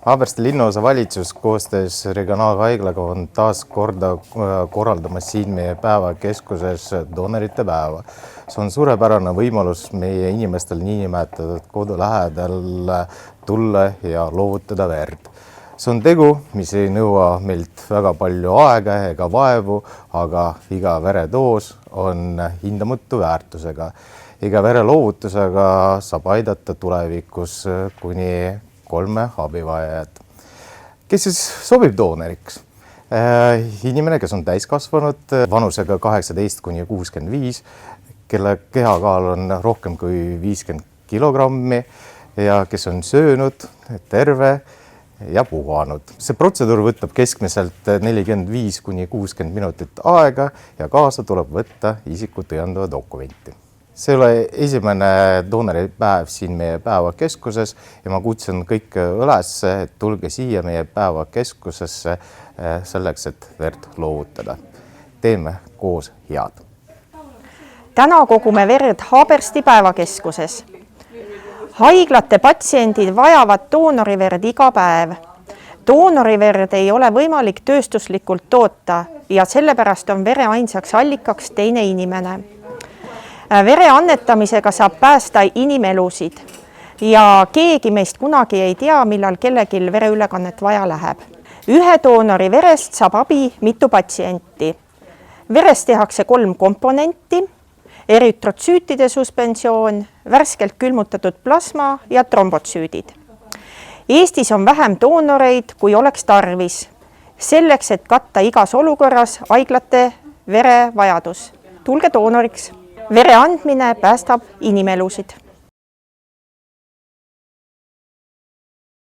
Haabersti linnaosa valitsus koostöös regionaalhaiglaga on taas korda korraldamas siin meie päevakeskuses doonorite päeva. See on suurepärane võimalus meie inimestel niinimetatud kodu lähedal tulla ja loovutada verd. See on tegu, mis ei nõua meilt väga palju aega ega vaevu, aga iga veredoos on hindamatu väärtusega. Iga vereloovutusega saab aidata tulevikus kuni 3 abivajajat. Kes siis sobib doonoriks? Inimene, kes on täiskasvanud vanusega 18 kuni 65, kelle kehakaal on rohkem kui 50 kilogrammi ja kes on söönud, terve ja puhanud. See protseduur võtab keskmiselt 45 kuni 60 minutit aega ja kaasa tuleb võtta isikut tõendava dokumenti. See ei ole esimene doonoripäev siin meie päevakeskuses ja ma kutsun kõik üles, et tulge siia meie päevakeskusesse selleks, et verd loovutada. Teeme koos head. Täna kogume verd Haabersti päevakeskuses. Haiglate patsiendid vajavad doonoriverd iga päev. Doonoriverd ei ole võimalik tööstuslikult toota ja sellepärast on vere ainsaks allikaks teine inimene. Vere annetamisega saab päästa inimelusid ja keegi meist kunagi ei tea, millal kellelgi vereülekannet vaja läheb. Ühe doonori verest saab abi mitu patsienti. Verest tehakse 3 komponenti, eritrotsüütide suspensioon, värskelt külmutatud plasma ja trombotsüüdid. Eestis on vähem doonoreid, kui oleks tarvis. Selleks, et katta igas olukorras haiglate verevajadus. Tulge doonoriks. Vere andmine päästab inimelusid.